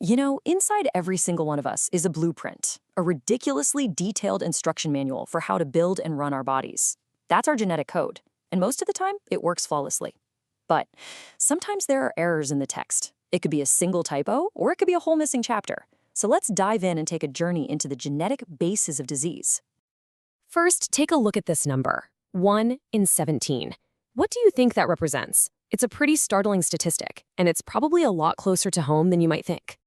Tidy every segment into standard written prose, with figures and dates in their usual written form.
Inside every single one of us is a blueprint, a ridiculously detailed instruction manual for how to build and run our bodies. That's our genetic code, and most of the time, it works flawlessly. But sometimes there are errors in the text. It could be a single typo, or it could be a whole missing chapter. So let's dive in and take a journey into the genetic basis of disease. First, take a look at this number, 1 in 17. What do you think that represents? It's a pretty startling statistic, and it's probably a lot closer to home than you might think.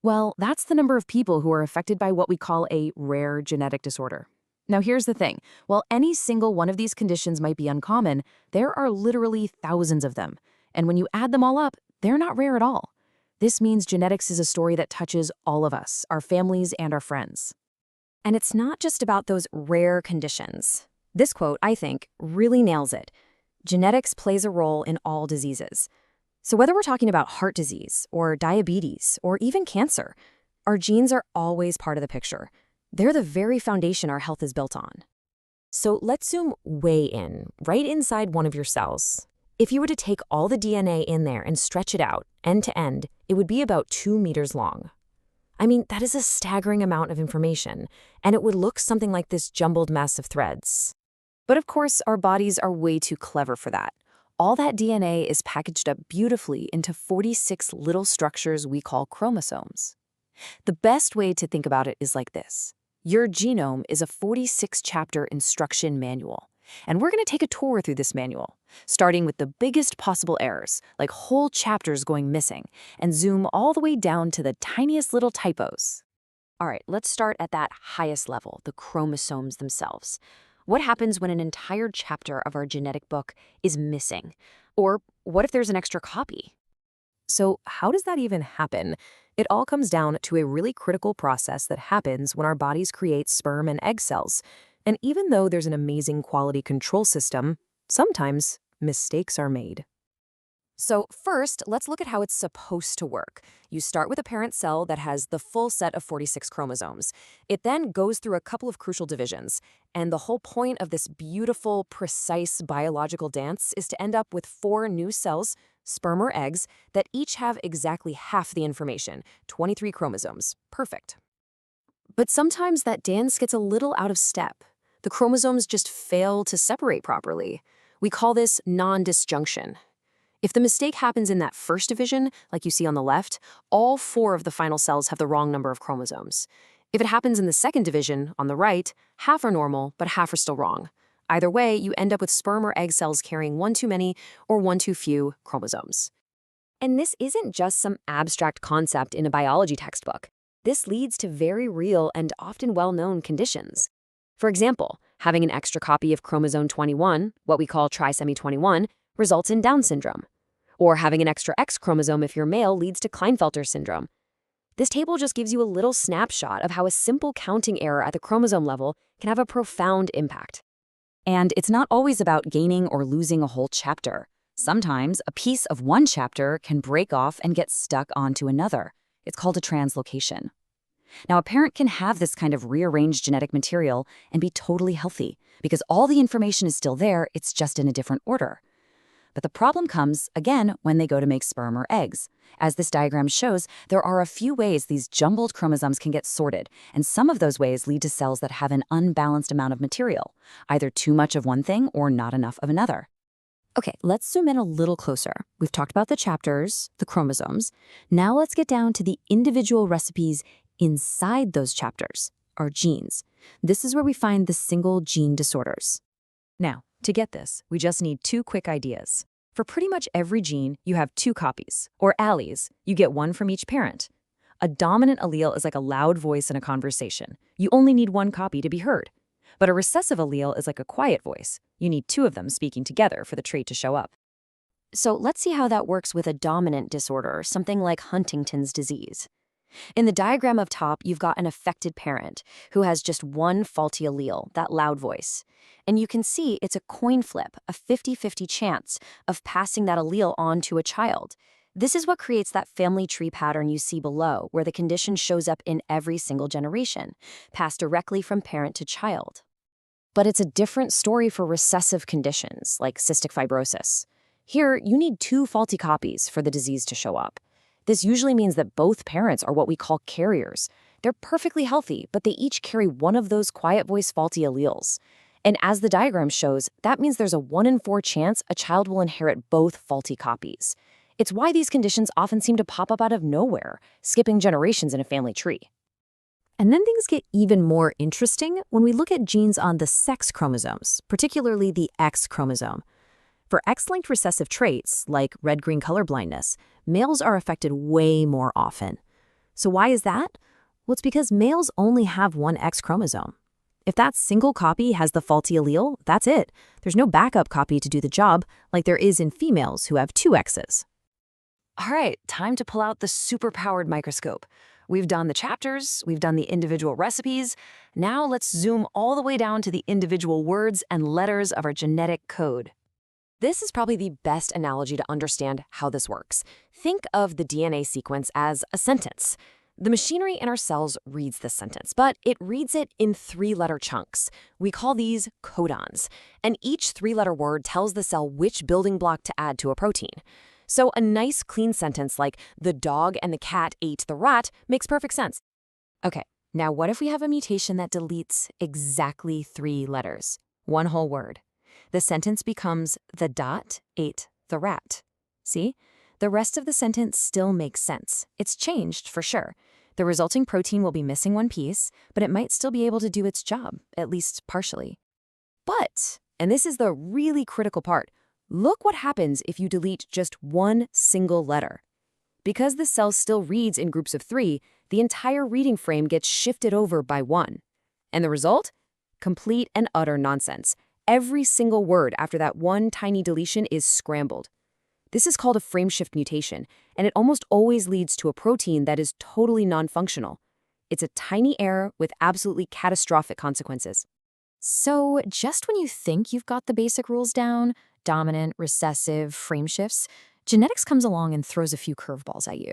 Well, that's the number of people who are affected by what we call a rare genetic disorder. Now, here's the thing. While any single one of these conditions might be uncommon, there are literally thousands of them. And when you add them all up, they're not rare at all. This means genetics is a story that touches all of us, our families, and our friends. And it's not just about those rare conditions. This quote, I think, really nails it. Genetics plays a role in all diseases. So whether we're talking about heart disease or diabetes or even cancer, our genes are always part of the picture. They're the very foundation our health is built on. So let's zoom way in, right inside one of your cells. If you were to take all the DNA in there and stretch it out, end to end, it would be about 2 meters long. I mean, that is a staggering amount of information, and it would look something like this jumbled mess of threads. But of course, our bodies are way too clever for that. All that DNA is packaged up beautifully into 46 little structures we call chromosomes. The best way to think about it is like this. Your genome is a 46-chapter instruction manual, and we're going to take a tour through this manual, starting with the biggest possible errors, like whole chapters going missing, and zoom all the way down to the tiniest little typos. All right, let's start at that highest level, the chromosomes themselves. What happens when an entire chapter of our genetic book is missing? Or what if there's an extra copy? So how does that even happen? It all comes down to a really critical process that happens when our bodies create sperm and egg cells. And even though there's an amazing quality control system, sometimes mistakes are made. So first, let's look at how it's supposed to work. You start with a parent cell that has the full set of 46 chromosomes. It then goes through a couple of crucial divisions. And the whole point of this beautiful, precise biological dance is to end up with 4 new cells, sperm or eggs, that each have exactly half the information, 23 chromosomes. Perfect. But sometimes that dance gets a little out of step. The chromosomes just fail to separate properly. We call this non-disjunction. If the mistake happens in that first division, like you see on the left, all 4 of the final cells have the wrong number of chromosomes. If it happens in the second division, on the right, half are normal, but half are still wrong. Either way, you end up with sperm or egg cells carrying 1 too many or 1 too few chromosomes. And this isn't just some abstract concept in a biology textbook. This leads to very real and often well-known conditions. For example, having an extra copy of chromosome 21, what we call trisomy 21, results in Down syndrome. Or having an extra X chromosome if you're male leads to Klinefelter syndrome. This table just gives you a little snapshot of how a simple counting error at the chromosome level can have a profound impact. And it's not always about gaining or losing a whole chapter. Sometimes a piece of one chapter can break off and get stuck onto another. It's called a translocation. Now, a parent can have this kind of rearranged genetic material and be totally healthy because all the information is still there, it's just in a different order. But the problem comes, again, when they go to make sperm or eggs. As this diagram shows, there are a few ways these jumbled chromosomes can get sorted, and some of those ways lead to cells that have an unbalanced amount of material, either too much of one thing or not enough of another. Okay, let's zoom in a little closer. We've talked about the chapters, the chromosomes. Now let's get down to the individual recipes inside those chapters, our genes. This is where we find the single gene disorders. Now, to get this, we just need 2 quick ideas. For pretty much every gene, you have 2 copies, or alleles. You get 1 from each parent. A dominant allele is like a loud voice in a conversation. You only need 1 copy to be heard. But a recessive allele is like a quiet voice. You need 2 of them speaking together for the trait to show up. So let's see how that works with a dominant disorder, something like Huntington's disease. In the diagram up top, you've got an affected parent who has just 1 faulty allele, that loud voice. And you can see it's a coin flip, a 50-50 chance of passing that allele on to a child. This is what creates that family tree pattern you see below, where the condition shows up in every single generation, passed directly from parent to child. But it's a different story for recessive conditions, like cystic fibrosis. Here, you need 2 faulty copies for the disease to show up. This usually means that both parents are what we call carriers. They're perfectly healthy, but they each carry one of those quiet voice faulty alleles. And as the diagram shows, that means there's a 1 in 4 chance a child will inherit both faulty copies. It's why these conditions often seem to pop up out of nowhere, skipping generations in a family tree. And then things get even more interesting when we look at genes on the sex chromosomes, particularly the X chromosome. For X-linked recessive traits, like red-green colorblindness, males are affected way more often. So why is that? Well, it's because males only have one X chromosome. If that single copy has the faulty allele, that's it. There's no backup copy to do the job, like there is in females who have 2 X's. All right, time to pull out the super-powered microscope. We've done the chapters, we've done the individual recipes. Now let's zoom all the way down to the individual words and letters of our genetic code. This is probably the best analogy to understand how this works. Think of the DNA sequence as a sentence. The machinery in our cells reads this sentence, but it reads it in 3-letter chunks. We call these codons, and each 3-letter word tells the cell which building block to add to a protein. So a nice clean sentence like, "The dog and the cat ate the rat," makes perfect sense. Okay, now what if we have a mutation that deletes exactly 3 letters? One whole word. The sentence becomes, "The dot ate the rat." See? The rest of the sentence still makes sense. It's changed, for sure. The resulting protein will be missing one piece, but it might still be able to do its job, at least partially. But, and this is the really critical part, look what happens if you delete just one single letter. Because the cell still reads in groups of 3, the entire reading frame gets shifted over by 1. And the result? Complete and utter nonsense. Every single word after that one tiny deletion is scrambled. This is called a frameshift mutation, and it almost always leads to a protein that is totally non-functional. It's a tiny error with absolutely catastrophic consequences. So just when you think you've got the basic rules down, dominant, recessive, frame shifts, genetics comes along and throws a few curveballs at you.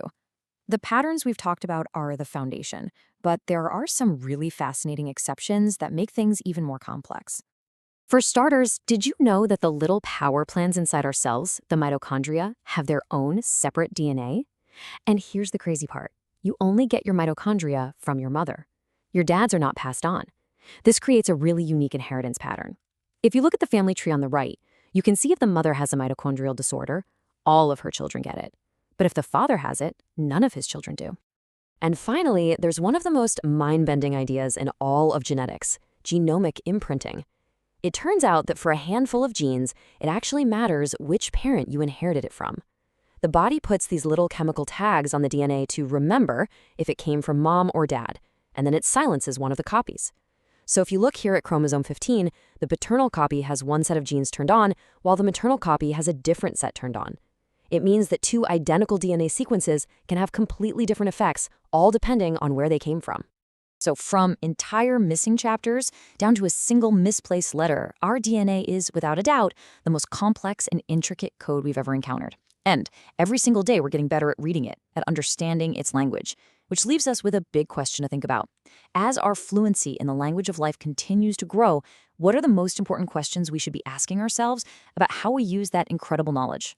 The patterns we've talked about are the foundation, but there are some really fascinating exceptions that make things even more complex. For starters, did you know that the little power plants inside our cells, the mitochondria, have their own separate DNA? And here's the crazy part. You only get your mitochondria from your mother. Your dads are not passed on. This creates a really unique inheritance pattern. If you look at the family tree on the right, you can see if the mother has a mitochondrial disorder, all of her children get it. But if the father has it, none of his children do. And finally, there's one of the most mind-bending ideas in all of genetics, genomic imprinting. It turns out that for a handful of genes, it actually matters which parent you inherited it from. The body puts these little chemical tags on the DNA to remember if it came from mom or dad, and then it silences one of the copies. So if you look here at chromosome 15, the paternal copy has one set of genes turned on, while the maternal copy has a different set turned on. It means that 2 identical DNA sequences can have completely different effects, all depending on where they came from. So from entire missing chapters down to a single misplaced letter, our DNA is, without a doubt, the most complex and intricate code we've ever encountered. And every single day we're getting better at reading it, at understanding its language, which leaves us with a big question to think about. As our fluency in the language of life continues to grow, what are the most important questions we should be asking ourselves about how we use that incredible knowledge?